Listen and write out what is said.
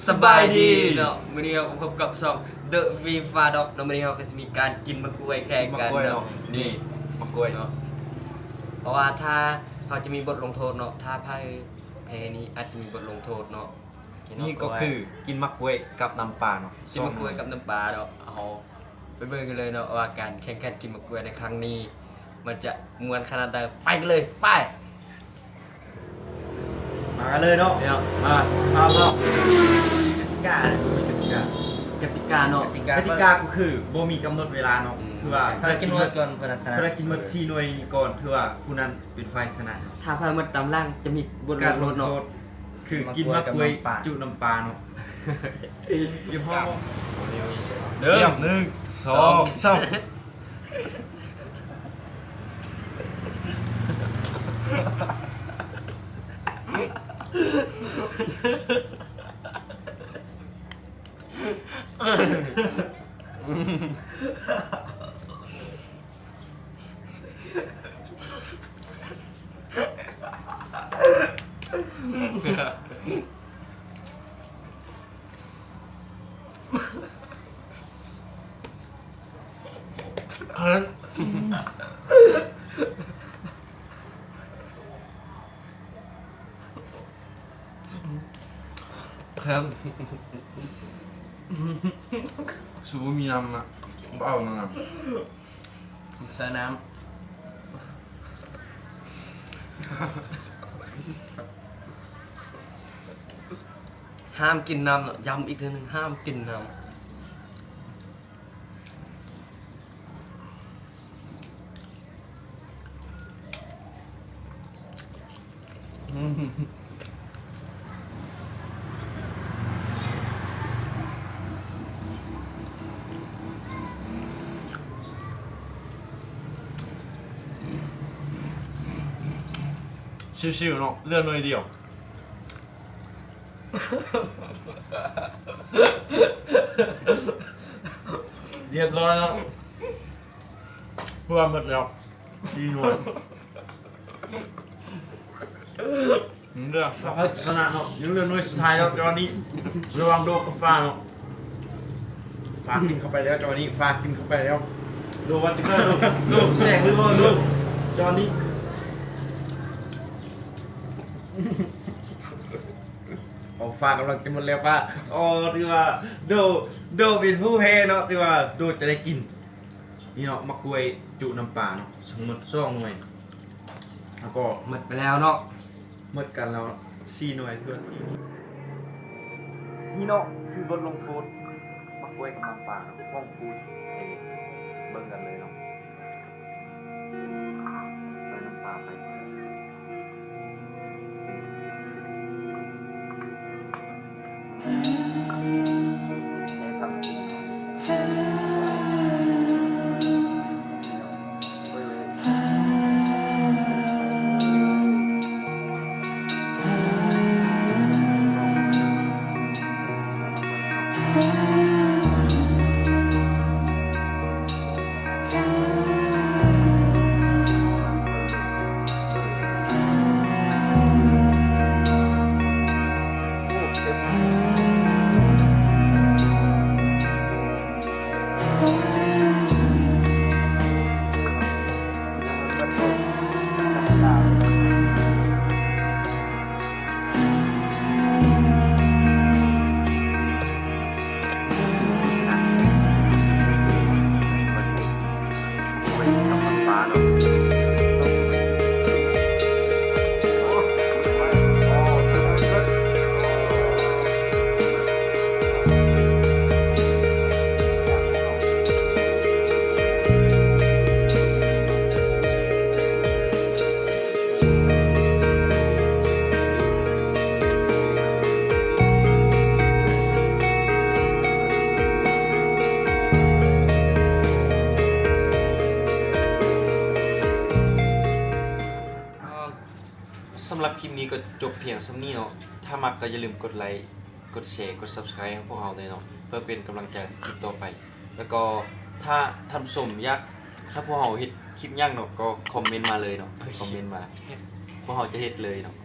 สบายดีเนาะมื้อนี้เราพบกับช่อง The Viva Dog เนาะมื้อนี้เราก็จะมีการกินมะกล้วยแข่งกันเนาะนี่มะกล้วยเนาะเพราะว่าถ้าเขาจะมีบทลงโทษเนาะถ้าพ่ายแพ้นี้อาจจะมีบทลงโทษเนาะ นี่ก็คือกินมะกล้วยกับน้ำปลาเนาะ กินมะกล้วยกับน้ำปลาเนาะเอาไปเบิ่งกันเลยเนาะว่าการแข่งขันกินมะกล้วยในครั้งนี้ มันจะม่วนขนาดใดไปกันเลยไป มากันเลยเนาะ เดี๋ยว มาเนาะ กติกาเนาะ กติกาก็คือบ่มีกำหนดเวลาเนาะคือว่า ภารกิจหมดก่อนเพื่อนชนะ ภารกิจหมด4หน่วยก่อนคือว่าผู้นั้นเป็นฝ่ายชนะ ถ้าพามันตามล่างจะมีบทล การ ง ล โท ง ษ โท เนาะ ษคือกินมะกล้วยจุน้ำปลาเนาะยี่ห้อ1 2 3ครับสูบมีน้ำอ่ะเอาน้ำใส่น้ำ ห้ามกินน้ำเนาะย้ำอีกทีนึงห้ามกินน้ำ ชิวๆเนาะเลือดหน่วยเดียวเรียบร้อยแล้วเพื่อหมดแล้ว4หน่วยเลือกชนะเนาะยังเหลือหน่วยสุดท้ายแล้วจอนี้ระวังโดนกับฟ้าเนาะฟ้ากินเข้าไปแล้วจอนี้ฟ้ากินเข้าไปแล้วดูวันที่เกิดดูแสงหรือว่าดูจอนี้โอ้ฟ้ากำลังกินหมดแล้วฟ้าโอ้ที่ว่าโดเป็นผู้แพ้เนาะที่ว่าโดจะได้กินนี่เนาะมะกล้วยจุน้ำปลาเนาะสมมติ2หน่วยแล้วก็ หมดไปแล้วเนาะ หมดกันแล้ว4หน่วยที่ว่า4นี่เนาะคือบทลงโทษมะกล้วยกับน้ำปลาห้องพูดเบิ่งกันเลยเนาะใส่น้ำปลาไปสำหรับคลิปนี้ก็จบเพียงส่ำนี้เนาะถ้ามักก็อย่าลืมกดไลค์กดแชร์กด Subscribe ให้พวกเราเลยเนาะเพื่อเป็นกำลังใจคลิปต่อไป แล้วก็ถ้าท่านผู้ชมอยากถ้าพวกเราเฮ็ดคลิปยังเนาะก็คอมเมนต์มาเลยเนาะคอมเมนต์มาพวกเราจะเฮ็ดเลยเนาะ